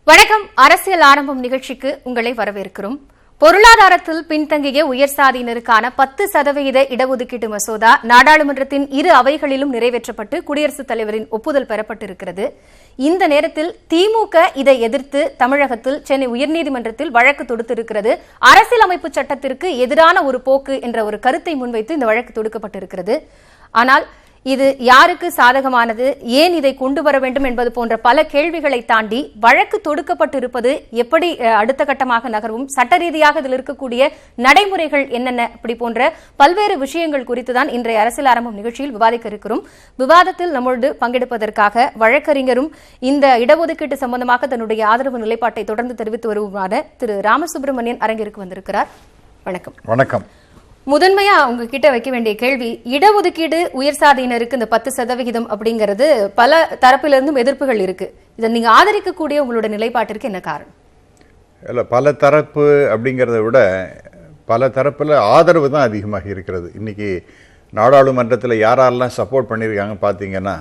வணக்கம். அரசியல் ஆரம்பம் நிகழ்ச்சிக்கு உங்களை வரவேற்கிறோம். பொருளாதாரத்தில் பின்தங்கிய உயர்சாதியினருக்கான 10% இடஒதுக்கீட்டு மசோதா நாடாளுமன்றத்தின் இரு அவைகளிலும் நிறைவேற்றப்பட்டு குடியரசுத் தலைவரின் ஒப்புதல் பெறப்பட்டிருக்கிறது. இந்த நேரத்தில் திமுக இதை எதிர்த்து தமிழகத்தில் சென்னை உயர்நீதிமன்றத்தில் வழக்கு தொடுத்திருக்கிறது. அரசியலமைப்பு சட்டத்திற்கு எதிரான ஒரு போக்கு என்ற ஒரு கருத்தை முன்வைத்து இந்த வழக்கு தொடுக்கப்பட்டிருக்கிறது. ஆனால் இது யாருக்கு சாதகமானது, ஏன் இதை கொண்டு வர வேண்டும் என்பது போன்ற பல கேள்விகளை தாண்டி வழக்கு தொடுக்கப்பட்டிருப்பது எப்படி அடுத்த கட்டமாக நகர்வும், சட்ட ரீதியாக இதில் இருக்கக்கூடிய நடைமுறைகள் என்னென்ன, இப்படி போன்ற பல்வேறு விஷயங்கள் குறித்துதான் இன்றைய அரசியல் ஆரம்பம் நிகழ்ச்சியில் விவாதிக்க இருக்கிறோம். விவாதத்தில் நம்மோடு பங்கெடுப்பதற்காக வழக்கறிஞரும் இந்த இடஒதுக்கீட்டு சம்பந்தமாக தன்னுடைய ஆதரவு நிலைப்பாட்டை தொடர்ந்து தெரிவித்து வருவதுமான திரு ராமசுப்ரமணியன் அரங்கிற்கு வந்திருக்கிறார். வணக்கம். வணக்கம். முதன்மையா உங்ககிட்ட வைக்க வேண்டிய கேள்வி, இடஒதுக்கீடு உயர்சாதியினருக்கு இந்த 10% அப்படிங்கிறது பல தரப்பிலிருந்தும் எதிர்ப்புகள் இருக்கு. இதை நீங்க ஆதரிக்கக்கூடிய உங்களோட நிலைப்பாட்டிற்கு என்ன காரணம்? இல்லை, பல தரப்பு அப்படிங்கிறத விட பல தரப்பில் ஆதரவு தான் அதிகமாக இருக்கிறது. இன்றைக்கி நாடாளுமன்றத்தில் யாரெல்லாம் சப்போர்ட் பண்ணியிருக்காங்க பார்த்தீங்கன்னா,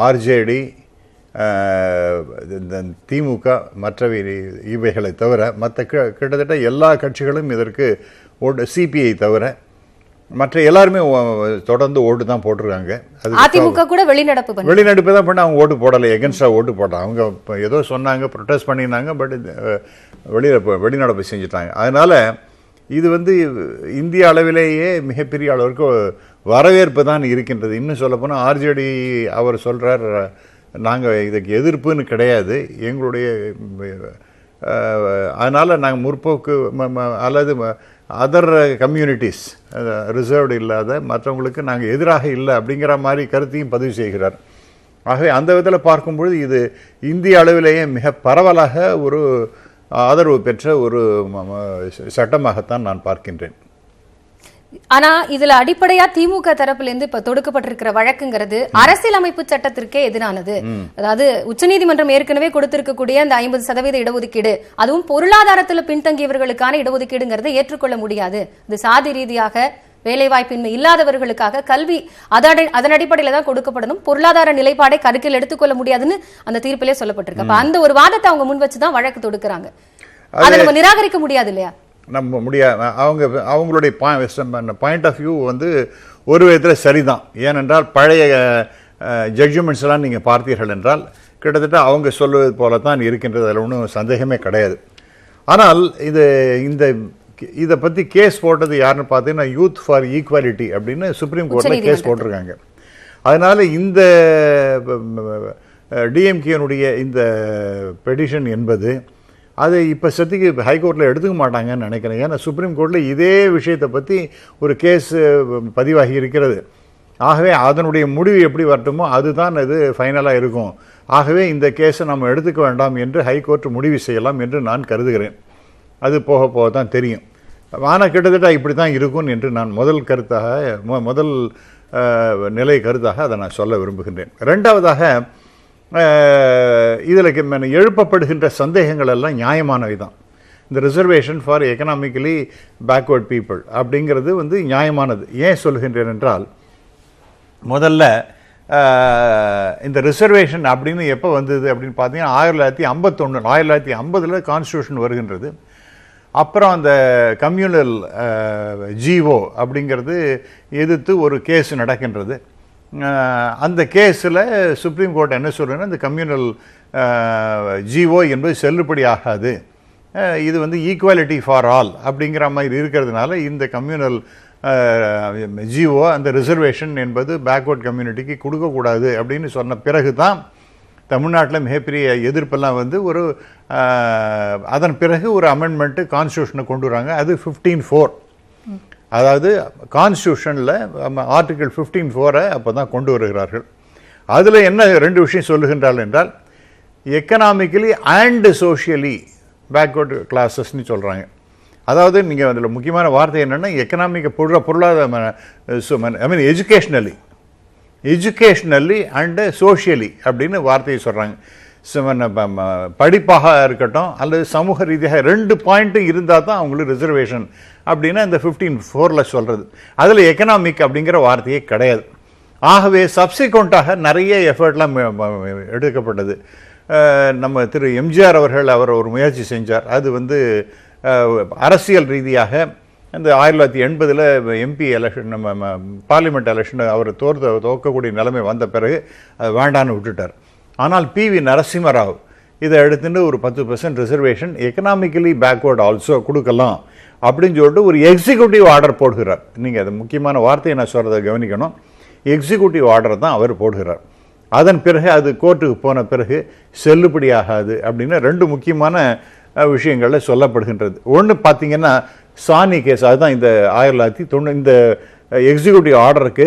ஆர்ஜேடி, திமுக, மற்றவை இவைகளை தவிர மற்ற கிட்டத்தட்ட எல்லா கட்சிகளும் இதற்கு ஓட்டு, சிபிஐ தவிர மற்ற எல்லாருமே தொடர்ந்து ஓட்டு தான் போட்டிருக்காங்க. அதிமுக கூட வெளிநடப்பு தான் பண்ண, அவங்க ஓட்டு போடலை, எகென்ஸ்டாக ஓட்டு போட்டாங்க. அவங்க ஏதோ சொன்னாங்க, ப்ரொட்டஸ்ட் பண்ணியிருந்தாங்க, பட் வெளிநடப்பு செஞ்சுட்டாங்க. அதனால் இது இந்திய அளவிலேயே மிகப்பெரிய அளவிற்கு வரவேற்பு தான் இருக்கின்றது. இன்னும் சொல்லப்போனால் ஆர்ஜேடி அவர் சொல்கிறார், நாங்கள் இதுக்கு எதிர்ப்புன்னு கிடையாது, எங்களுடைய அதனால் நாங்கள் முற்போக்கு அல்லது அதர் கம்யூனிட்டிஸ் ரிசர்வ்டு இல்லாத மற்றவங்களுக்கு நாங்கள் எதிராக இல்லை அப்படிங்கிற மாதிரி கருத்தையும் பதிவு செய்கிறார். ஆகவே அந்த விதத்தில் பார்க்கும்பொழுது இது இந்திய அளவிலேயே மிக பரவலாக ஒரு ஆதரவு பெற்ற ஒரு சட்டமாகத்தான் நான் பார்க்கின்றேன். ஆனா இதுல அடிப்படையா திமுக தரப்பிலிருந்து இப்ப தொடுக்கப்பட்டிருக்கிற வழக்குங்கிறது அரசியலமைப்பு சட்டத்திற்கே எதிரானது. அதாவது உச்சநீதிமன்றம் ஏற்கனவே கொடுத்திருக்கக்கூடிய அந்த 50% இடஒதுக்கீடு, அதுவும் பொருளாதாரத்தில் பின்தங்கியவர்களுக்கான இடஒதுக்கீடுங்கிறத ஏற்றுக்கொள்ள முடியாது. இது சாதி ரீதியாக வேலைவாய்ப்பின்மை இல்லாதவர்களுக்காக கல்வி அதன் அடிப்படையில தான் கொடுக்கப்படணும், பொருளாதார நிலைப்பாடை கருத்தில் எடுத்துக்கொள்ள முடியாதுன்னு அந்த தீர்ப்பிலே சொல்லப்பட்டிருக்கு. அப்ப அந்த ஒரு வாதத்தை அவங்க முன் வச்சுதான் வழக்கு தொடுக்கிறாங்க. அதை நம்ம நிராகரிக்க முடியாது இல்லையா? நம்ம முடியாது. அவங்களுடைய பாயிண்ட் ஆஃப் வியூ ஒரு விதத்தில் சரிதான். ஏனென்றால் பழைய ஜட்ஜ்மெண்ட்ஸ் எல்லாம் நீங்கள் பார்த்தீர்கள் என்றால் கிட்டத்தட்ட அவங்க சொல்வது போல தான் இருக்கின்றது, அதில் ஒன்றும் சந்தேகமே கிடையாது. ஆனால் இதை பற்றி கேஸ் போட்டது யாருன்னு பார்த்தீங்கன்னா யூத் ஃபார் ஈக்குவாலிட்டி அப்படின்னு சுப்ரீம் கோர்ட்டில் கேஸ் போட்டிருக்காங்க. அதனால் இந்த டிஎம்கேனுடைய இந்த பெடிஷன் என்பது அதை இப்போ சத்திக்கு ஹைகோர்ட்டில் எடுத்துக்க மாட்டாங்கன்னு நினைக்கிறேன். ஏன்னா சுப்ரீம் கோர்ட்டில் இதே விஷயத்தை பற்றி ஒரு கேஸ் பதிவாகி இருக்கிறது. ஆகவே அதனுடைய முடிவு எப்படி வரட்டுமோ அதுதான் இது ஃபைனலாக இருக்கும். ஆகவே இந்த கேஸை நம்ம எடுத்துக்க வேண்டாம் என்று ஹைகோர்ட் முடிவு செய்யலாம் என்று நான் கருதுகிறேன். அது போக போக தான் தெரியும். ஆனால் கிட்டத்தட்ட இப்படி தான் இருக்கும் என்று நான் முதல் நிலை கருத்தாக அதை நான் சொல்ல விரும்புகின்றேன். ரெண்டாவதாக, இதில் எழுப்பப்படுகின்ற சந்தேகங்கள் எல்லாம் நியாயமானவை தான். இந்த reservation for economically backward people அப்படிங்கிறது நியாயமானது. ஏன் சொல்கின்றேன் என்றால், முதல்ல இந்த ரிசர்வேஷன் அப்படின்னு எப்போ வந்தது அப்படின்னு பார்த்தீங்கன்னா 1950 கான்ஸ்டியூஷன் வருகின்றது. அப்புறம் அந்த கம்யூனல் ஜிஓ அப்படிங்கிறது எதிர்த்து ஒரு கேஸ் நடக்கின்றது. அந்த கேஸில் சுப்ரீம் கோர்ட் என்ன சொல்கிறேன்னா, இந்த கம்யூனல் ஜிஓ என்பது செல்லுபடி ஆகாது, இது ஈக்குவாலிட்டி ஃபார் ஆல் அப்படிங்கிற மாதிரி இருக்கிறதுனால இந்த கம்யூனல் ஜிஓ அந்த ரிசர்வேஷன் என்பது பேக்வர்ட் கம்யூனிட்டிக்கு கொடுக்கக்கூடாது அப்படின்னு சொன்ன பிறகு தான் தமிழ்நாட்டில் மிகப்பெரிய எதிர்ப்பெல்லாம் ஒரு அதன் பிறகு ஒரு அமெண்ட்மெண்ட்டு கான்ஸ்டியூஷனை கொண்டு வராங்க. அது 15(4). அதாவது கான்ஸ்டியூஷனில் ஆர்டிகிள் 15(4) அப்போ தான் கொண்டு வருகிறார்கள். அதில் என்ன ரெண்டு விஷயம் சொல்லுகின்றார்கள் என்றால், எக்கனாமிக்கலி அண்ட் சோஷியலி பேக்வர்டு கிளாஸஸ்ன்னு சொல்கிறாங்க. அதாவது நீங்கள் அதில் முக்கியமான வார்த்தை என்னென்னா, எக்கனாமிக் பொருளாதார எஜுகேஷ்னலி அண்டு சோஷியலி அப்படின்னு வார்த்தையை சொல்கிறாங்க. படிப்பாக இருக்கட்டும் அல்லது சமூக ரீதியாக 2 பாயிண்ட்டும் இருந்தால் தான் அவங்களுக்கு ரிசர்வேஷன் அப்படின்னா இந்த 15(4) சொல்கிறது. அதில் எக்கனாமிக் அப்படிங்கிற வார்த்தையே கிடையாது. ஆகவே சப்சிக்வெண்ட்டாக நிறைய எஃபர்ட்லாம் எடுக்கப்பட்டது. நம்ம திரு எம்ஜிஆர் அவர்கள் ஒரு முயற்சி செஞ்சார். அது வந்து அரசியல் ரீதியாக இந்த 1980 எம்பி எலெக்ஷன், நம்ம பார்லிமெண்ட் எலெக்ஷன் அவர் தோற்கக்கூடிய நிலைமை வந்த பிறகு அது வேண்டான்னு விட்டுட்டார். ஆனால் PV நரசிம்மராவ் இதை எடுத்துட்டு ஒரு 10% ரிசர்வேஷன் எக்கனாமிக்கலி பேக்வேர்டு ஆல்சோ கொடுக்கலாம் அப்படின்னு சொல்லிட்டு ஒரு எக்ஸிக்யூட்டிவ் ஆர்டர் போடுகிறார். நீங்கள் அது முக்கியமான வார்த்தையை நான் சொல்கிறத கவனிக்கணும். எக்ஸிக்யூட்டிவ் ஆர்டர் தான் அவர் போடுகிறார். அதன் பிறகு அது கோர்ட்டுக்கு போன பிறகு செல்லுபடி ஆகாது அப்படின்னு 2 முக்கியமான விஷயங்களில் சொல்லப்படுகின்றது. ஒன்று பார்த்தீங்கன்னா சானி கேஸ், அதுதான் இந்த 1990 இந்த எக்ஸிக்யூட்டிவ் ஆர்டருக்கு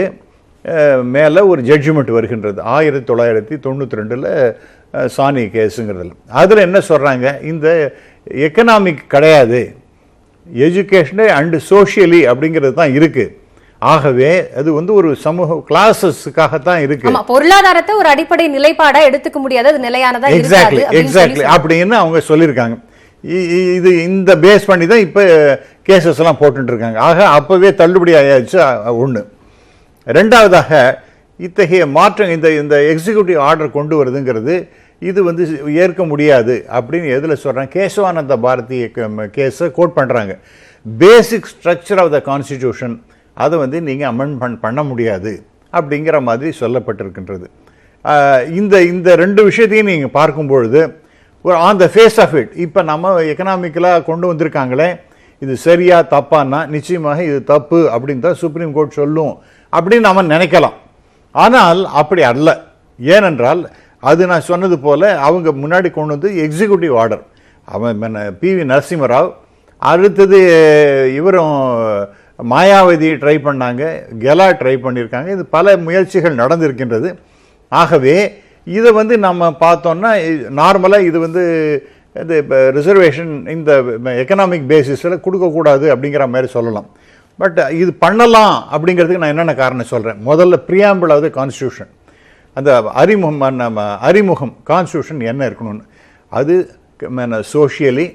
மேலே ஒரு ஜட்ஜ்மெண்ட் வருகின்றது 1992 சானி கேஸுங்கிறதுல. அதில் என்ன சொல்கிறாங்க, இந்த எக்கனாமிக் கிடையாது, எஜுகேஷனு அண்டு சோஷியலி அப்படிங்கிறது தான் இருக்குது. ஆகவே அது வந்து ஒரு சமூக கிளாஸஸ்க்காகத்தான் இருக்கு. பொருளாதாரத்தை ஒரு அடிப்படை நிலைப்பாடா எடுத்துக்க முடியாது, அது நிலையானதா இருக்காது. எக்ஸாக்ட்லி அப்படின்னு அவங்க சொல்லியிருக்காங்க. இது இந்த பேஸ் பண்ணி தான் இப்போ கேசஸ் எல்லாம் போட்டு இருக்காங்க. ஆக அப்பவே தள்ளுபடி ஆயாச்சு ஒன்று. ரெண்டாவதாக இத்தகைய மாற்றம் இந்த எக்ஸிக்யூட்டிவ் ஆர்டர் கொண்டு வருதுங்கிறது இது வந்து ஏற்க முடியாது அப்படின்னு எதில் சொல்கிறாங்க, கேசவானந்த பாரதி கேஸை கோட் பண்ணுறாங்க. Basic structure of the constitution அதை வந்து நீங்கள் அமெண்ட்மெண்ட் பண்ண முடியாது அப்படிங்கிற மாதிரி சொல்லப்பட்டிருக்கின்றது. இந்த 2 விஷயத்தையும் நீங்கள் பார்க்கும்பொழுது ஒரு on the face of it, இப்போ நம்ம எக்கனாமிக்கலாக கொண்டு வந்திருக்காங்களே இது சரியா தப்பான்னா நிச்சயமாக இது தப்பு அப்படின்னு தான் சுப்ரீம் கோர்ட் சொல்லும் அப்படின்னு நம்ம நினைக்கலாம். ஆனால் அப்படி அல்ல. ஏனென்றால் அது நான் சொன்னது போல் அவங்க முன்னாடி கொண்டு வந்து எக்ஸிக்யூட்டிவ் ஆர்டர், அவன் PV நரசிம்மராவ், அடுத்தது இவரும் மாயாவதி ட்ரை பண்ணாங்க, கெலா ட்ரை பண்ணியிருக்காங்க. இது பல முயற்சிகள் நடந்திருக்கின்றது. ஆகவே இதை வந்து நம்ம பார்த்தோம்னா நார்மலாக இது வந்து இந்த ரிசர்வேஷன் இந்த எக்கனாமிக் பேசிஸில் கொடுக்கக்கூடாது அப்படிங்கிற மாதிரி சொல்லலாம். பட் இது பண்ணலாம் அப்படிங்கிறதுக்கு நான் என்னென்ன காரணம் சொல்கிறேன். முதல்ல ப்ரியாம்பிள் ஆஃப் த கான்ஸ்டியூஷன், அந்த அறிமுகம் கான்ஸ்டியூஷன் என்ன இருக்கணும்னு, அது socially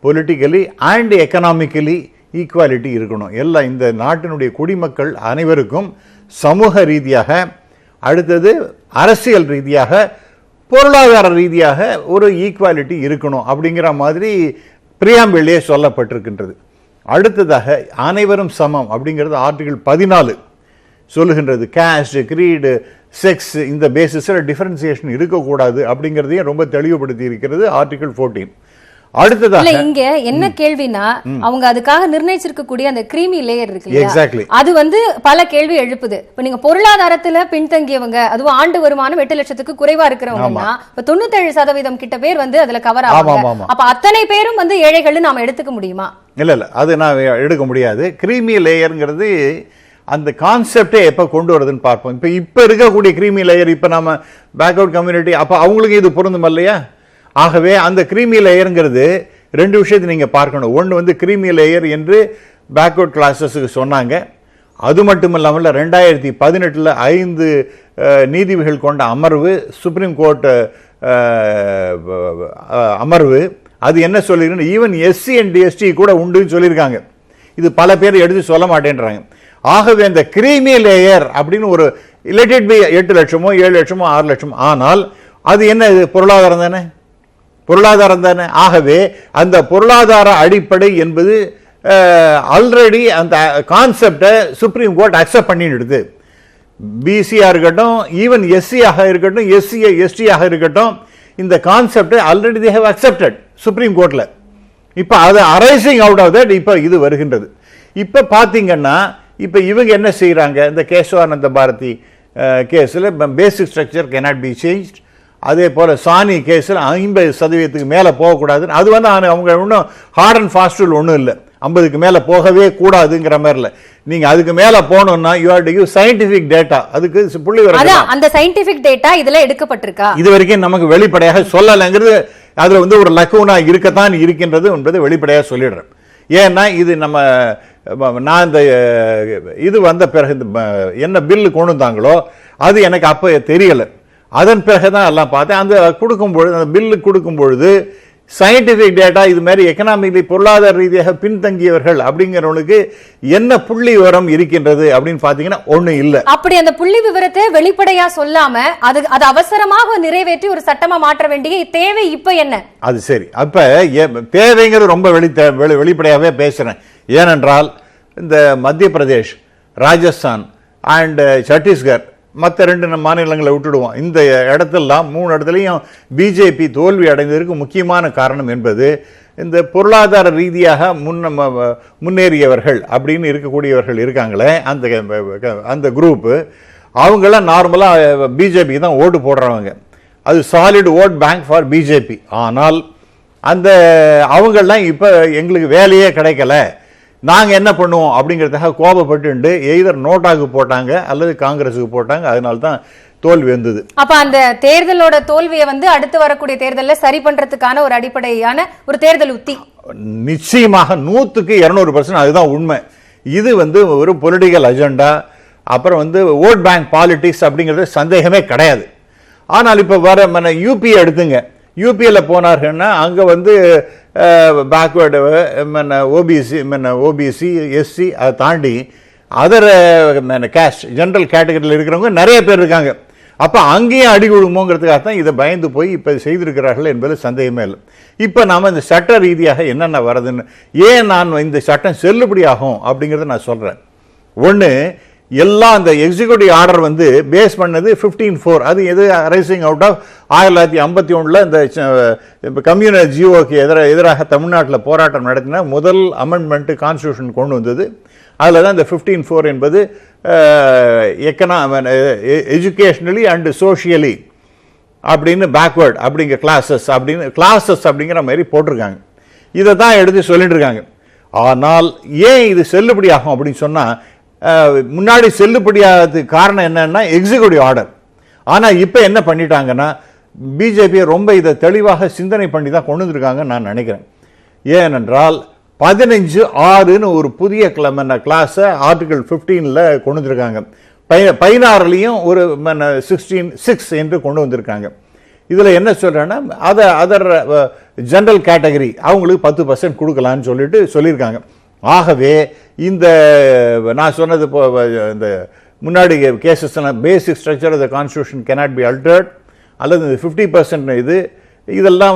politically and economically equality இருக்கணும். எல்லாம் இந்த நாட்டினுடைய குடிமக்கள் அனைவருக்கும் சமூக ரீதியாக, அடுத்தது அரசியல் ரீதியாக, பொருளாதார ரீதியாக ஒரு ஈக்குவாலிட்டி இருக்கணும் அப்படிங்கிற மாதிரி பிரியாம்பிளே சொல்லப்பட்டிருக்கின்றது. அடுத்ததாக அனைவரும் சமம் அப்படிங்கிறது ஆர்டிகிள் 14 சொல்லுகின்றது. கேஸ்ட், கிரீடு, செக்ஸ் இந்த பேசிஸில் டிஃபரன்சியேஷன் இருக்கக்கூடாது அப்படிங்கிறதையும் ரொம்ப தெளிவுபடுத்தி இருக்கிறது ஆர்டிகிள் 14. அடுத்ததாக இங்க என்ன கேள்வினா, அவங்க அதுக்காக நிர்ணயிச்சிருக்கக்கூடிய அந்த கிரீமி லேயர் இருக்கு, எக்ஸாக்ட்லி, அது வந்து பல கேள்வி எழுப்புது. இப்ப நீங்க பொருளாதாரத்துல பின்தங்கியவங்க, அதுவும் ஆண்டு வருமானம் 8 லட்சத்துக்கு குறைவா இருக்கிறவங்கன்னா 97% கிட்ட பேர் வந்து அதுல கவர் ஆகும். அப்ப அத்தனை பேரும் வந்து ஏழைகள் நாம எடுத்துக்க முடியுமா? இல்ல அது நான் எடுக்க முடியாது. கிரீமி லேயர்ங்கிறது அந்த கான்செப்டே எப்போ கொண்டு வருதுன்னு பார்ப்போம். இப்போ இருக்கக்கூடிய கிரீமி லேயர், இப்போ நம்ம பேக்வர்ட் கம்யூனிட்டி, அப்போ அவங்களுக்கு இது பொருந்தும் இல்லையா? ஆகவே அந்த கிரீமி லேயருங்கிறது 2 விஷயத்தை நீங்கள் பார்க்கணும். ஒன்று வந்து கிரீமி லேயர் என்று பேக்வர்ட் கிளாஸஸுக்கு சொன்னாங்க. அது மட்டும் இல்லாமல் 2018 5 நீதிபதிகள் கொண்ட அமர்வு, சுப்ரீம் கோர்ட் அமர்வு, அது என்ன சொல்லிருக்குன்னு ஈவன் SC and ST கூட உண்டுன்னு சொல்லியிருக்காங்க. இது பல பேர் எடுத்து சொல்ல மாட்டேன்றாங்க. ஆகவே அந்த கிரீமி லேயர் அப்படின்னு ஒரு ரிலேட்டட் பை 8 லட்சமோ 7 லட்சமோ 6 லட்சம், ஆனால் அது என்ன, இது பொருளாதாரம் தானே, பொருளாதாரம் தானே. ஆகவே அந்த பொருளாதார அடிப்படை என்பது ஆல்ரெடி அந்த கான்செப்டை சுப்ரீம் கோர்ட் அக்செப்ட் பண்ணிடுது. பிசியாக இருக்கட்டும், ஈவன் SC-யாக இருக்கட்டும், SC/ST இருக்கட்டும், இந்த கான்செப்டை already they have accepted supreme கோர்ட்டில். இப்போ அது அரைசிங் அவுட் ஆஃப் தட் இப்போ இது வருகின்றது. இப்போ பார்த்தீங்கன்னா இப்போ இவங்க என்ன செய்கிறாங்க, இந்த கேசவானந்த பாரதி கேஸில் பேசிக் ஸ்ட்ரக்சர் கேனாட் பி சேஞ்ச். அதே போல் சானி கேஸில் 50% மேலே போகக்கூடாதுன்னு, அது வந்து அவங்க ஒன்றும் ஹார்ட் அண்ட் ஃபாஸ்ட் ரூல் ஒன்றும் இல்லை, 50க்கு மேலே போகவே கூடாதுங்கிற மாதிரி இல்லை. நீங்கள் அதுக்கு மேலே போகணும்னா you have to give scientific data. அதுக்கு புள்ளி வரும். அந்த சயின்டிஃபிக் டேட்டா இதில் எடுக்கப்பட்டிருக்கா? இது வரைக்கும் நமக்கு வெளிப்படையாக சொல்லலைங்கிறது, அதில் வந்து ஒரு லக்குனா இருக்கத்தான் இருக்கின்றது என்பதை வெளிப்படையாக சொல்லிடுறேன். ஏன்னா இது நான் இந்த இது வந்த பிறகு என்ன பில்லு கொண்டு வந்தாங்களோ அது எனக்கு அப்போ தெரியலை. அதன் பிறகு தான் எல்லாம் பார்த்தேன். அந்த கொடுக்கும்பொழுது, அந்த பில்லு கொடுக்கும் பொழுது சயின்டிபிக் டேட்டா இது மாதிரி எக்கனாமிக்லி பொருளாதார ரீதியாக பின்தங்கியவர்கள் அப்படிங்கிறவனுக்கு என்ன புள்ளி விவரம் இருக்கின்றது அப்படின்னு பாத்தீங்கன்னா ஒண்ணு இல்ல. அப்படி அந்த புள்ளி விவரத்தை வெளிப்படையா சொல்லாம அது அவசரமாக நிறைவேற்றி ஒரு சட்டமா மாற்ற வேண்டிய தேவை இப்ப என்ன? அது சரி, அப்ப தேவைங்கிறது ரொம்ப வெளிப்படையாவே பேசுறேன். ஏனென்றால் இந்த மத்திய பிரதேஷ், ராஜஸ்தான் அண்ட் சத்தீஸ்கர், மற்ற 2 மாநிலங்களை விட்டுடுவோம், இந்த இடத்தெல்லாம் 3 இடத்துலையும் பிஜேபி தோல்வி அடைந்ததற்கு முக்கியமான காரணம் என்பது இந்த பொருளாதார ரீதியாக முன்னேறியவர்கள் அப்படின்னு இருக்கக்கூடியவர்கள் இருக்காங்களே, அந்த குரூப்பு, அவங்களாம் நார்மலாக பிஜேபிக்கு தான் ஓட்டு போடுறவங்க. அது solid vote bank for BJP. ஆனால் அந்த அவங்கெல்லாம் இப்போ எங்களுக்கு வேலையே கிடைக்கல, நாங்கள் என்ன பண்ணுவோம் அப்படிங்கிறதுக்காக கோபப்பட்டு எய்தர் நோட்டாக்கு போட்டாங்க அல்லது காங்கிரஸுக்கு போட்டாங்க. அதனால தான் தோல்வி வந்தது. அப்ப அந்த தேர்தலோட தோல்வியை அடுத்து வரக்கூடிய தேர்தலில் சரி பண்றதுக்கான ஒரு அடிப்படையான ஒரு தேர்தல் உத்தி நிச்சயமாக 100% அதுதான் உண்மை. இது ஒரு பொலிட்டிக்கல் அஜெண்டா, அப்புறம் ஓட் பேங்க் பாலிடிக்ஸ் அப்படிங்கிறது சந்தேகமே கிடையாது. ஆனால் இப்போ வர யூபி எடுத்துங்க, யூபியில் போனார்கள்னா அங்கே பேக்வேர்டு ஓபிசி எஸ்சி அதை தாண்டி அதர் கேஸ்ட் ஜென்ரல் கேட்டகரியில் இருக்கிறவங்க நிறைய பேர் இருக்காங்க. அப்போ அங்கேயும் அடி விழுமோங்கிறதுக்காக தான் இதை பயந்து போய் இப்போ செய்திருக்கிறார்கள் என்பது சந்தேகமே இல்லை. இப்போ நாம் இந்த சட்ட ரீதியாக என்னென்ன வருதுன்னு, ஏன் நான் இந்த சட்டம் செல்லுபடி ஆகும் அப்படிங்கிறத நான் சொல்கிறேன். ஒன்று, எல்லாம் அந்த எக்ஸிக்யூட்டிவ் ஆர்டர் பேஸ் பண்ணது 15(4). அது எது அரைசிங் அவுட் ஆஃப் 1951 இந்த கம்யூனல் ஜியோக்கு எதிராக தமிழ்நாட்டில் போராட்டம் நடத்தின முதல் அமெண்ட்மெண்ட் கான்ஸ்டியூஷன் கொண்டு வந்தது. அதில் தான் இந்த 15(4) என்பது எஜுகேஷனலி அண்ட் சோஷியலி அப்படின்னு பேக்வேர்ட் அப்படிங்கிற கிளாஸஸ் அப்படிங்கிற மாதிரி போட்டிருக்காங்க. இதை தான் எடுத்து சொல்லிட்டு இருக்காங்க. ஆனால் ஏன் இது செல்லுபடி ஆகும் அப்படின்னு சொன்னால், முன்னாடி செல்லுபடியாகிறதுக்கு காரணம் என்னன்னா எக்ஸிக்யூட்டிவ் ஆர்டர். ஆனால் இப்போ என்ன பண்ணிட்டாங்கன்னா பிஜேபியை ரொம்ப இதை தெளிவாக சிந்தனை பண்ணி தான் கொண்டு வந்திருக்காங்கன்னு நான் நினைக்கிறேன். ஏனென்றால் 15(6)ன்னு ஒரு புதிய கிளாஸை ஆர்டிகல் 15ல் கொண்டு வந்திருக்காங்க. 16லையும் ஒரு 16(6) என்று கொண்டு வந்திருக்காங்க. இதில் என்ன சொல்கிறேன்னா, அதர் ஜென்ரல் கேட்டகரி அவங்களுக்கு 10% கொடுக்கலான்னு சொல்லியிருக்காங்க. ஆகவே இந்த நான் சொன்னது இந்த முன்னாடி cases basic structure of the constitution cannot be altered, அல்லது இந்த 50% இதெல்லாம்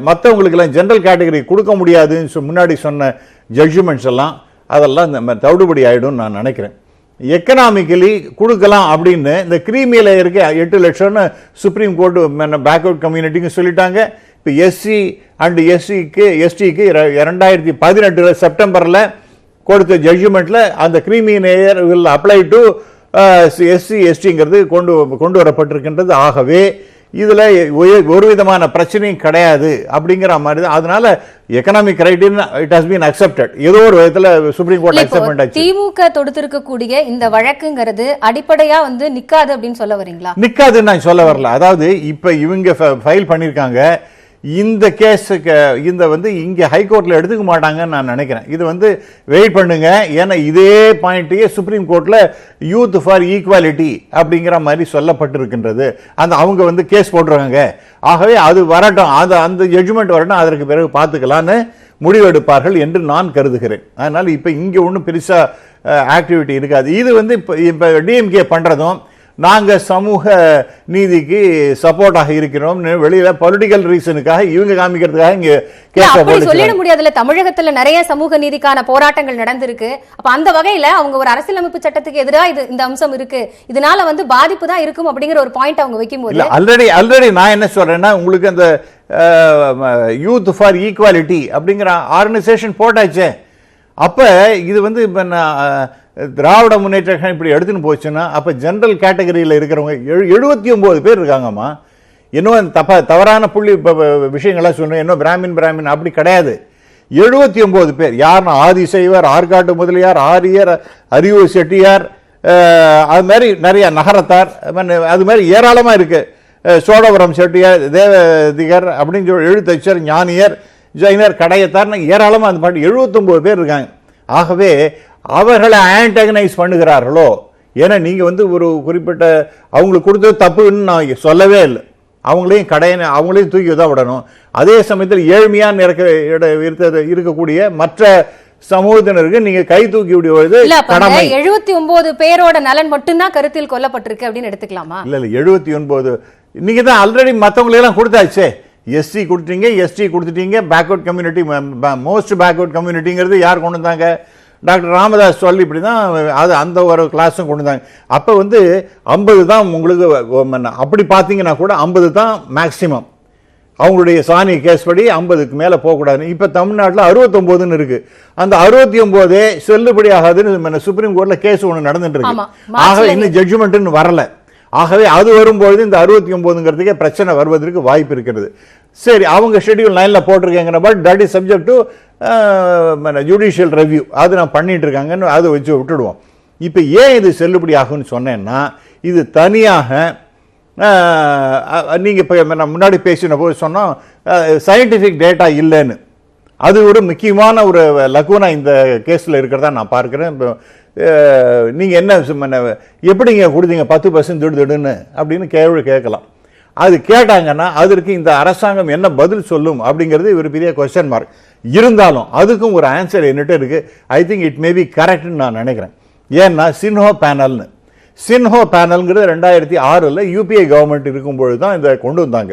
மற்றவங்களுக்கெல்லாம் ஜென்ரல் கேட்டகரி கொடுக்க முடியாதுன்னு முன்னாடி சொன்ன ஜட்ஜ்மெண்ட்ஸ் எல்லாம் அதெல்லாம் இந்த தவிடுபடி ஆகிடும் நான் நினைக்கிறேன். எக்கனாமிக்கலி கொடுக்கலாம் அப்படின்னு இந்த கிரீமியில் இருக்க 8 லட்சம்னு சுப்ரீம் கோர்ட்டு பேக்வர்ட் கம்யூனிட்டிக்கு சொல்லிட்டாங்க. இப்போ எஸ்சி அண்ட் எஸ்டிக்கு 2018 செப்டம்பரில் கொடுத்த ஜட்ஜ்மெண்ட்டில் அந்த creamy layer will apply to SC எஸ்டிங்கிறது கொண்டு வரப்பட்டிருக்கின்றது. ஆகவே இதில் ஒரு விதமான பிரச்சனையும் கிடையாது அப்படிங்கிற மாதிரி தான். அதனால economic criteria it has been accepted. ஏதோ ஒரு விதத்தில் சுப்ரீம் கோர்ட் அக்செப்ட் பண்ணாச்சு. திமுக தொடுத்திருக்கக்கூடிய இந்த வழக்குங்கிறது அடிப்படையா நிக்காது அப்படின்னு சொல்ல வரீங்களா? நிக்காதுன்னு நான் சொல்ல வரல. அதாவது இப்ப இவங்க ஃபைல் பண்ணிருக்காங்க இந்த கேஸுக்கு, இந்த இங்க ஹைகோர்ட்ல எடுத்துக்க மாட்டாங்கன்னு நான் நினைக்கிறேன். இது வெயிட் பண்ணுங்க. ஏன்னா இதே பாயிண்ட்டையே சுப்ரீம் கோர்ட்ல யூத் ஃபார் ஈக்குவாலிட்டி அப்படிங்கிற மாதிரி சொல்லப்பட்டிருக்கின்றது. அவங்க கேஸ் போட்டுருக்காங்க. ஆகவே அது வரட்டும், அந்த ஜட்ஜ்மெண்ட் வரட்டும், அதற்கு பிறகு பார்த்துக்கலான்னு முடிவெடுப்பார்கள் என்று நான் கருதுகிறேன். அதனால இப்ப இங்க ஒன்றும் பெருசா ஆக்டிவிட்டி இருக்காது. இது இப்ப டிஎம்கே பண்றதும் நாங்க சமூக நீதிக்கு சப்போர்ட்டாக இருக்கிறோம் வெளியில பொலிட்டிக்கல் ரீசனுக்காக இவங்க காமிக்கிறதுக்காக இங்க சொல்லிட முடியாதுல. தமிழகத்துல நிறைய சமூக நீதிக்கான போராட்டங்கள் நடந்திருக்கு. அப்ப அந்த வகையில அவங்க ஒரு அரசியலமைப்பு சட்டத்துக்கு எதிராக இந்த அம்சம் இருக்கு, இதனால பாதிப்பு தான் இருக்கும் அப்படிங்கிற ஒரு பாயிண்ட் அவங்க வைக்கும் போது ஆல்ரெடி நான் என்ன சொல்றேன்னா, உங்களுக்கு அந்த யூத் ஃபார் ஈக்குவாலிட்டி அப்படிங்கிற ஆர்கனைசேஷன் போட்டாச்சே. அப்ப இது இப்ப திராவிட முன்னேற்ற கழகம் இப்படி எடுத்துன்னு போச்சுன்னா அப்ப ஜெனரல் கேட்டகரியில் இருக்கிறவங்க 79 பேர் இருக்காங்கம்மா. இன்னும் தவறான புள்ளி விஷயங்கள்லாம் சொல்றேன். இன்னும் பிராமின் அப்படி கிடையாது. 79 பேர். யாருன்னா ஆதிசைவர், ஆற்காட்டு முதலியார், ஆரியர், அரியூர் செட்டியார், அது மாதிரி நிறைய நகரத்தார், அது மாதிரி ஏராளமா இருக்கு. சோழபுரம் செட்டியார், தேவதிகர் அப்படின்னு சொல்லி எழுத்தச்சர், ஞானியர், ஜைனர், கடையத்தார், ஏராளமா அந்த பாட்டு 79 பேர் இருக்காங்க. ஆகவே அவர்களை ஆன்டகனைஸ் பண்ணுகிறார்களோ, ஏன்னா நீங்க ஒரு குறிப்பிட்ட அவங்களுக்கு கொடுத்தது தப்புன்னு நான் சொல்லவே இல்லை. அவங்களையும் தூக்கி தான் விடணும். அதே சமயத்தில் ஏழ்மையான இருக்கக்கூடிய மற்ற சமூகத்தினருக்கு நீங்க கை தூக்கி விடுவது கடமை. 79 பேரோட நலன் மட்டும்தான் கருத்தில் கொல்லப்பட்டிருக்கு அப்படின்னு எடுத்துக்கலாமா? இல்ல 79 நீங்க தான் ஆல்ரெடி மற்றவங்களை எல்லாம் கொடுத்தாச்சே. எஸ்சி கொடுத்தீங்க, எஸ்டி கொடுத்துட்டீங்க, பேக்வர்ட் கம்யூனிட்டி, மோஸ்ட் பேக்வர்ட் கம்யூனிட்டிங்கிறது யார் கொண்டு வந்தாங்க? டாக்டர் ராமதாஸ் சொல்லி இப்படி தான் அது அந்த ஒரு கிளாஸும் கொண்டு வந்தாங்க. அப்போ 50 தான் உங்களுக்கு, அப்படி பார்த்தீங்கன்னா கூட 50 தான் மேக்சிமம். அவங்களுடைய சாணி கேஸ் படி 50க்கு மேலே போகக்கூடாது. இப்போ தமிழ்நாட்டில் 69ன்னு இருக்கு. அந்த 69 செல்லுபடி ஆகாதுன்னு சுப்ரீம் கோர்ட்டில் கேஸ் ஒன்று நடந்துட்டு இருக்கு. ஆகவே இன்னும் ஜட்ஜ்மெண்ட்னு வரல. ஆகவே அது வரும்போது இந்த 69ங்கிறதுக்கே பிரச்சனை வருவதற்கு வாய்ப்பு இருக்கிறது. சரி, அவங்க ஷெட்யூல் 9ல் போட்டிருக்காங்க, but that is subject to judicial review. அது நான் பண்ணிட்டு இருக்காங்கன்னு அதை வச்சு விட்டுடுவோம். இப்போ ஏன் இது செல்லுபடி ஆகும்னு சொன்னேன்னா, இது தனியாக நீங்கள் இப்போ நான் முன்னாடி பேசின போது சொன்னோம் சயின்டிஃபிக் டேட்டா இல்லைன்னு. அது ஒரு முக்கியமான ஒரு லக்கூனா இந்த கேஸில் இருக்கிறதா நான் பார்க்குறேன். நீங்கள் என்ன எப்படிங்க கொடுத்தீங்க 10% திடுன்னு அப்படின்னு கேள்வி கேட்கலாம். அது கேட்டாங்கன்னா அதற்கு இந்த அரசாங்கம் என்ன பதில் சொல்லும் அப்படிங்கிறது ஒரு பெரிய கொஸ்டின் மார்க். இருந்தாலும் அதுக்கும் ஒரு ஆன்சர் என்னட்டு இருக்கு. I think it may be கரெக்ட்னு நான் நினைக்கிறேன். ஏன்னா சின்ஹோ பேனல்ங்கிறது 2006 யூபிஏ கவர்மெண்ட் இருக்கும்பொழுது தான் இதை கொண்டு வந்தாங்க.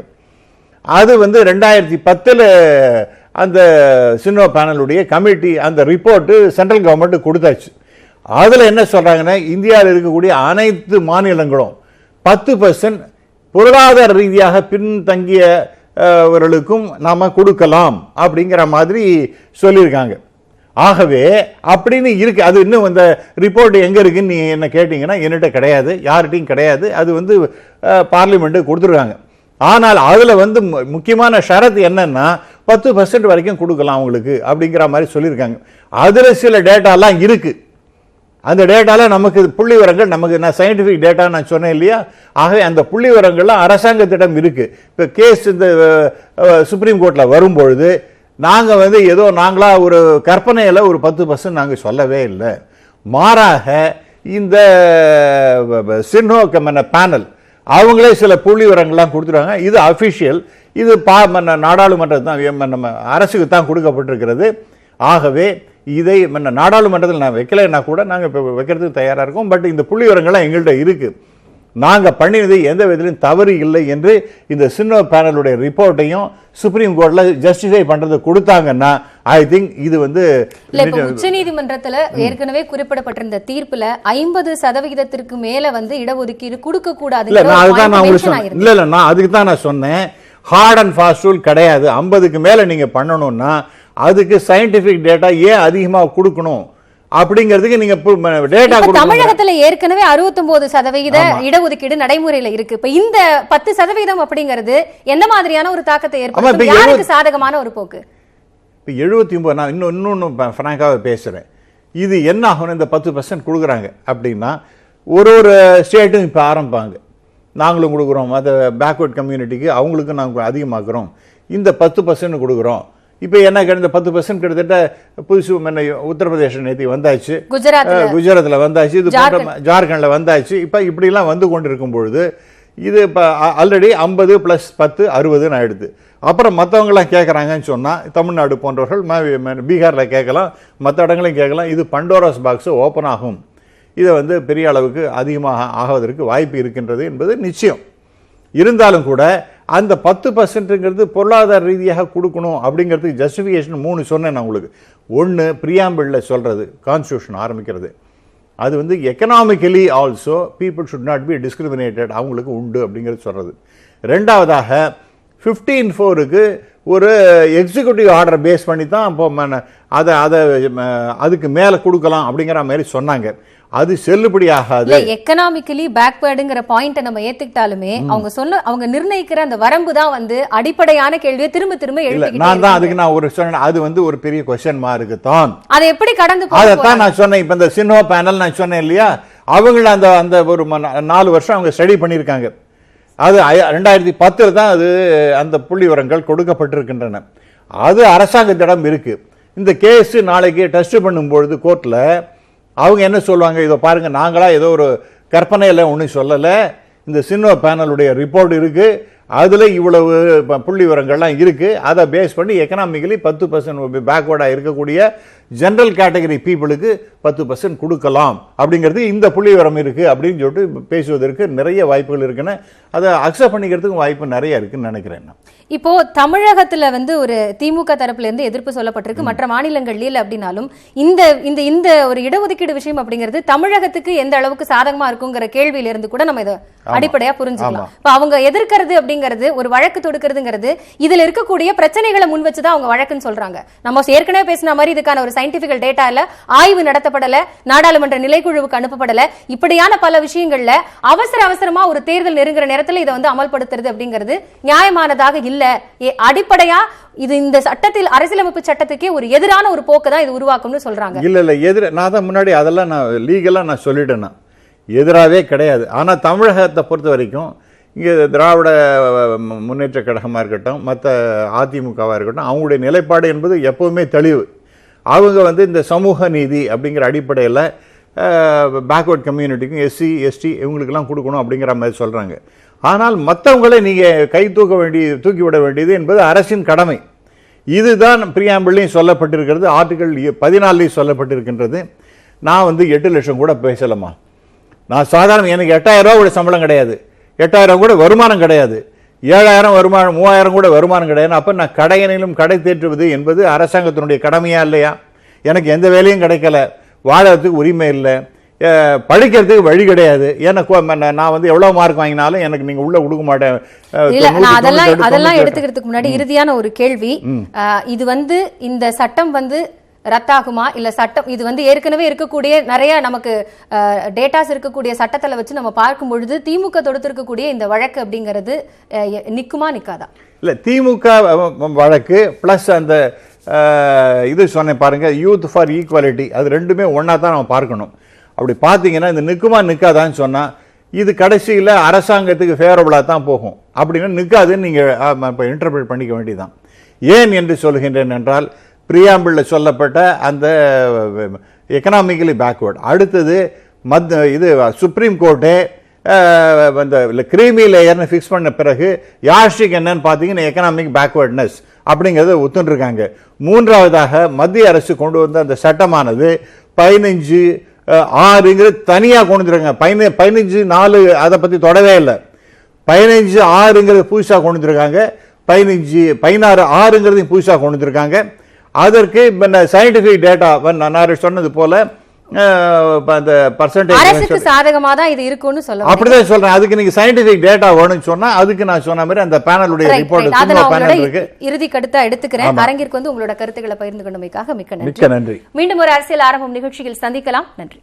அது 2010 அந்த சின்ஹோ பேனலுடைய கமிட்டி அந்த ரிப்போர்ட்டு சென்ட்ரல் கவர்மெண்ட் கொடுத்தாச்சு. அதில் என்ன சொல்றாங்கன்னா, இந்தியாவில் இருக்கக்கூடிய அனைத்து மாநிலங்களும் 10% பொருளாதார ரீதியாக பின்தங்கியவர்களுக்கும் நாம கொடுக்கலாம் அப்படிங்கிற மாதிரி சொல்லியிருக்காங்க. ஆகவே அப்படின்னு இருக்கு. அது இன்னும் அந்த ரிப்போர்ட் எங்க இருக்குன்னு நீங்க என்ன கேட்டீங்கன்னா என்கிட்ட கிடையாது, யார்கிட்டையும் கிடையாது. அது பார்லிமெண்ட் கொடுத்துருக்காங்க. ஆனால் அதுல முக்கியமான ஷரத்து என்னன்னா 10% வரைக்கும் கொடுக்கலாம் அவங்களுக்கு அப்படிங்கிற மாதிரி சொல்லியிருக்காங்க. அதுல சில டேட்டாலாம் இருக்கு. அந்த டேட்டால நமக்கு புள்ளி விவரங்கள் நமக்கு நான் சயின்டிஃபிக் டேட்டா நான் சொன்னேன் இல்லையா. ஆகவே அந்த புள்ளி விவரங்கள்லாம் அரசாங்கத்திடம் இருக்கு. இப்போ கேஸ் இந்த சுப்ரீம் கோர்ட்டில் வரும்பொழுது நாங்கள் ஏதோ நாங்களா ஒரு கற்பனையில் ஒரு 10% நாங்கள் சொல்லவே இல்லை. மாறாக இந்த சின்ஹோ பேனல் அவங்களே சில புள்ளி விவரங்கள்லாம் கொடுத்துருவாங்க. இது அஃபிஷியல், இது நாடாளுமன்றம் தான், நம்ம அரசுக்கு தான் கொடுக்கப்பட்டிருக்கிறது. ஆகவே இதை நாடாளுமன்றத்தில் நான் வைக்கலைன்னா கூட நாங்கள் இப்போ வைக்கிறதுக்கு தயாராக இருக்கோம். பட் இந்த புள்ளி விவரங்கள்லாம் எங்கள்கிட்ட இருக்கு. நாங்கள் பண்ணினது எந்த விதத்திலும் தவறு இல்லை என்று இந்த சின்ஹோ பேனலுடைய ரிப்போர்ட்டையும் சுப்ரீம் கோர்ட்ல ஜஸ்டிஃபை பண்றது கொடுத்தாங்கன்னா ஐ திங்க் இது உச்ச நீதிமன்றத்தில் ஏற்கனவே குறிப்பிடப்பட்டிருந்த தீர்ப்புல 50% மேல இடஒதுக்கீடு கொடுக்க கூடாது. இல்ல நான் அதுதான் நான் உங்களுக்கு சொன்னேன். இல்ல நான் அதுக்கு தான் நான் சொன்னேன், ஹார்ட் அண்ட் ஃபாஸ்ட் ரூல் கிடையாது. 50க்கு மேல நீங்க பண்ணணும்னா அதுக்கு சயின்டிபிக் டேட்டா ஏன் அதிகமாக கொடுக்கணும் அப்படிங்கிறதுக்கு நீங்க டேட்டா கொடுக்கணும். தமிழகத்துல ஏற்கனவே 69% இடஒதுக்கீடு நடைமுறையில் இருக்கு. இப்ப இந்த 10% அப்படிங்கிறது எந்த மாதிரியான ஒரு தாக்கத்தை ஏற்படுத்தும்? யாருக்கு சாதகமான ஒரு போக்கு? இப்ப 79 நான் இன்னொன்னு ஃப்ராங்காக பேசுறேன். இது என்ன ஆகும்? இந்த 10% கொடுக்குறாங்க அப்படின்னா ஒரு ஸ்டேட்டும் இப்ப ஆரம்பிப்பாங்க, நாங்களும் கொடுக்குறோம் அந்த பேக்வர்ட் கம்யூனிட்டிக்கு, அவங்களுக்கும் நாங்கள் அதிகமாக்குறோம், இந்த 10% கொடுக்குறோம். இப்போ என்ன இந்த 10% கிட்டத்தட்ட புதுசு உத்தரப்பிரதேச நேற்று வந்தாச்சு, குஜராத்தில் வந்தாச்சு, இது ஜார்க்கண்டில் வந்தாச்சு. இப்போ இப்படிலாம் வந்து கொண்டு இருக்கும் பொழுது இது இப்போ ஆல்ரெடி 50 + 10 60ன்னு ஆயிடுது. அப்புறம் மற்றவங்களாம் கேட்குறாங்கன்னு சொன்னால் தமிழ்நாடு போன்றவர்கள் பீகாரில் கேட்கலாம், மற்ற இடங்களையும் கேட்கலாம். இது பண்டோராஸ் பாக்ஸ் ஓப்பன் ஆகும். இதை பெரிய அளவுக்கு அதிகமாக ஆகுவதற்கு வாய்ப்பு இருக்கின்றது என்பது நிச்சயம். இருந்தாலும் கூட அந்த 10%ங்கிறது பொருளாதார ரீதியாக கொடுக்கணும் அப்படிங்கிறதுக்கு ஜஸ்டிஃபிகேஷன் 3 சொன்னேன் நான் உங்களுக்கு. ஒன்று பிரியாம்பிளில் சொல்கிறது, கான்ஸ்டியூஷன் ஆரம்பிக்கிறது, அது economically also people should not be discriminated, அவங்களுக்கு உண்டு அப்படிங்கிறது சொல்கிறது. ரெண்டாவதாக 15(4)க்கு ஒரு எக்ஸிக்யூட்டிவ் ஆர்டர் பேஸ் பண்ணி தான் இப்போ அதுக்கு மேலே கொடுக்கலாம் அப்படிங்கிற மாதிரி சொன்னாங்க. அது செல்லுபடி ஆகாது. எக்கனாமிக்கலி பேக்வர்டுங்கிற பாயிண்ட நம்ம ஏத்துக்கிட்டாலுமே அவங்க நிர்ணயிக்கிற அந்த வரம்பு தான் அடிப்படையான கேள்வியை திரும்ப திரும்ப எழுப்பிக்கிட்டே. நான் தான் அதுக்கு நான் ஒரு சொன்னேன், அது ஒரு பெரிய क्वेश्चन மார்க் தான். அதை எப்படி கடந்து அதைத்தான் நான் சொன்னேன். இப்ப இந்த சின்ஹோ பேனல் நான் சொன்னேன் இல்லையா, அவங்க அந்த ஒரு 4 வருஷம் அவங்க ஸ்டடி பண்ணியிருக்காங்க. அது 2010 தான் அது அந்த புள்ளி விவரங்கள் கொடுக்கப்பட்டிருக்கின்றன. அது அரசாங்கத்திடம் இருக்கு. இந்த கேஸ் நாளைக்கு டெஸ்ட் பண்ணும்பொழுது கோர்ட்ல அவங்க என்ன சொல்லுவாங்க, இதோ பாருங்க, நாங்களா ஏதோ ஒரு கற்பனையில் ஒன்றும் சொல்லலை, இந்த சின்ஹோ பேனலுடைய ரிப்போர்ட் இருக்கு, அதில் இவ்வளவு புள்ளி விவரங்கள்லாம் இருக்குது. அதை பேஸ் பண்ணி எக்கனாமிக்கலி 10% பேக்வேர்டாக இருக்கக்கூடிய ஜென்ரல் கேட்டகரி பீப்புளுக்கு 10% கொடுக்கலாம் அப்படிங்கிறது இந்த புள்ளி விவரம் இருக்குது அப்படின்னு சொல்லிட்டு பேசுவதற்கு நிறைய வாய்ப்புகள் இருக்குன்னு அதை அக்செப்ட் பண்ணிக்கிறதுக்கும் வாய்ப்பு நிறைய இருக்குன்னு நினைக்கிறேன். இப்போ தமிழகத்துல ஒரு திமுக தரப்புல இருந்து எதிர்ப்பு சொல்லப்பட்டிருக்கு, மற்ற மாநிலங்கள்ல இல்ல அப்படின்னாலும் இந்த இந்த இந்த ஒரு இடஒதுக்கீடு விஷயம் அப்படிங்கிறது தமிழகத்துக்கு எந்த அளவுக்கு சாதகமா இருக்குங்கிற கேள்வியில இருந்து கூட நம்ம இதை அடிப்படையா புரிஞ்சுக்கலாம். இப்ப அவங்க எதிர்க்கிறது அப்படிங்கிறது ஒரு வழக்கு தொடுக்கிறதுங்கிறது இதுல இருக்கக்கூடிய பிரச்சனைகளை முன் வச்சுதான் அவங்க வழக்குன்னு சொல்றாங்க. நம்ம ஏற்கனவே பேசின மாதிரி இதுக்கான ஒரு சயின்டிபிக்கல் டேட்டா இல்ல, ஆய்வு நடத்தப்படல, நாடாளுமன்ற நிலைக்குழுவுக்கு அனுப்பப்படல, இப்படியான பல விஷயங்கள்ல அவசரமா ஒரு தேர்தல் நெருங்குற நேரத்தில் இதை அமல்படுத்துறது அப்படிங்கிறது நியாயமானதாக இல்ல. அடிப்படையா இது இந்த சட்டத்தில் அரசியலமைப்பு சட்டத்துக்கே ஒரு எதிரான ஒரு போக்கு தான் இது உருவாக்கும்னு சொல்றாங்க. இல்ல நான் தான் முன்னாடி அதெல்லாம் நான் லீகலா நான் சொல்லிட்டேன்னா எதிராகவே கிடையாது. ஆனா தமிழகத்தை பொறுத்த வரைக்கும் இங்கே திராவிட முன்னேற்ற கழகமாக இருக்கட்டும், மற்ற அதிமுகவாக இருக்கட்டும், அவங்களுடைய நிலைப்பாடு என்பது எப்போவுமே தெளிவு. அவங்க இந்த சமூக நீதி அப்படிங்கிற அடிப்படையில் பேக்வர்ட் கம்யூனிட்டிக்கும் எஸ்சி எஸ்டி இவங்களுக்கெல்லாம் கொடுக்கணும் அப்படிங்கிற மாதிரி சொல்கிறாங்க. ஆனால் மற்றவங்களை நீங்கள் தூக்கி விட வேண்டியது என்பது அரசின் கடமை. இதுதான் பிரியாம்பிள்லையும் சொல்லப்பட்டிருக்கிறது, ஆர்டிகல் 14 சொல்லப்பட்டிருக்கின்றது. நான் 8 லட்சம் கூட பேசலாமா? நான் சாதாரண எனக்கு 8000 ரூபா சம்பளம் கிடையாது, 8000 கூட வருமானம் கிடையாது, 7000 வருமானம், 3000 கூட வருமானம் கிடையாது. அப்போ நான் கடையனிலும் கடை தேற்றுவது என்பது அரசாங்கத்தினுடைய கடமையா இல்லையா? எனக்கு எந்த வேலையும் கிடைக்கல, வாழறதுக்கு உரிமை இல்லை, படிக்கிறதுக்கு வழி கிடையாது. எனக்கு நான் எவ்வளவு மார்க் வாங்கினாலும் எனக்கு நீங்க உள்ள கொடுக்க மாட்டேன். அதெல்லாம் எடுத்துக்கிறதுக்கு முன்னாடி இறுதியான ஒரு கேள்வி, இது இந்த சட்டம் ரத்தாகுமா இல்ல சட்டம் இது ஏற்கனவே இருக்கக்கூடிய நிறைய நமக்கு டேட்டாஸ் இருக்கக்கூடிய சட்டத்துல வச்சு நம்ம பார்க்கும் பொழுது திமுக தொடுத்திருக்கக்கூடிய இந்த வழக்கு அப்படிங்கிறது நிக்குமா நிக்காதா? இல்ல, திமுக வழக்கு பிளஸ் அந்த இது சொன்னேன் பாருங்க, யூத் ஃபார் ஈக்குவாலிட்டி, அது ரெண்டுமே ஒன்னா தான் நம்ம பார்க்கணும். அப்படி பார்த்தீங்கன்னா இந்த நிக்குமா நிக்காதான்னு சொன்னா இது கடைசியில் அரசாங்கத்துக்கு ஃபேவரபிளா தான் போகும். அப்படின்னு நிக்காதுன்னு நீங்க இன்டர்பிரேட் பண்ணிக்க வேண்டியதான். ஏன் என்று சொல்கின்றேன் என்றால், பிரியாம்பிளில் சொல்லப்பட்ட அந்த எக்கனாமிக்கலி பேக்வேர்டு, அடுத்தது இது சுப்ரீம் கோர்ட்டே அந்த கிரீமி லேயர்னு ஃபிக்ஸ் பண்ண பிறகு யாஸ்டிக் என்னன்னு பார்த்தீங்கன்னா எக்கனாமிக் பேக்வேர்ட்னஸ் அப்படிங்கிறத ஒத்துருக்காங்க. மூன்றாவதாக மத்திய அரசு கொண்டு வந்த அந்த சட்டமானது 15(6) தனியாக கொண்டு வந்துருக்காங்க. 15(4) அதை பற்றி தொடவே இல்லை. 15(6) புதுசாக கொண்டு வந்துருக்காங்க, 16(6) புதுசாக கொண்டு வந்துருக்காங்க. அதற்கு சயின்டிபிக் டேட்டா நான் சொன்னது போல அந்த அரசுக்கு சாதகமா தான் இது இருக்குன்னு சொல்ல அப்படிதான் சொல்றேன். அதுக்கு நீங்க சயின்டிபிக் டேட்டா வேணும்னு சொன்னா அதுக்கு நான் சொன்ன மாதிரி அந்த பேனலுடைய ரிப்போர்ட் இறுதி கருத்தா எடுத்துக்கிறேன். அரங்கிற்கு உங்களோட கருத்துக்களை பகிர்ந்து கொண்டமைக்காக மிக்க நன்றி. நன்றி. மீண்டும் ஒரு அரசியல் ஆரம்பம் நிகழ்ச்சியில் சந்திக்கலாம். நன்றி.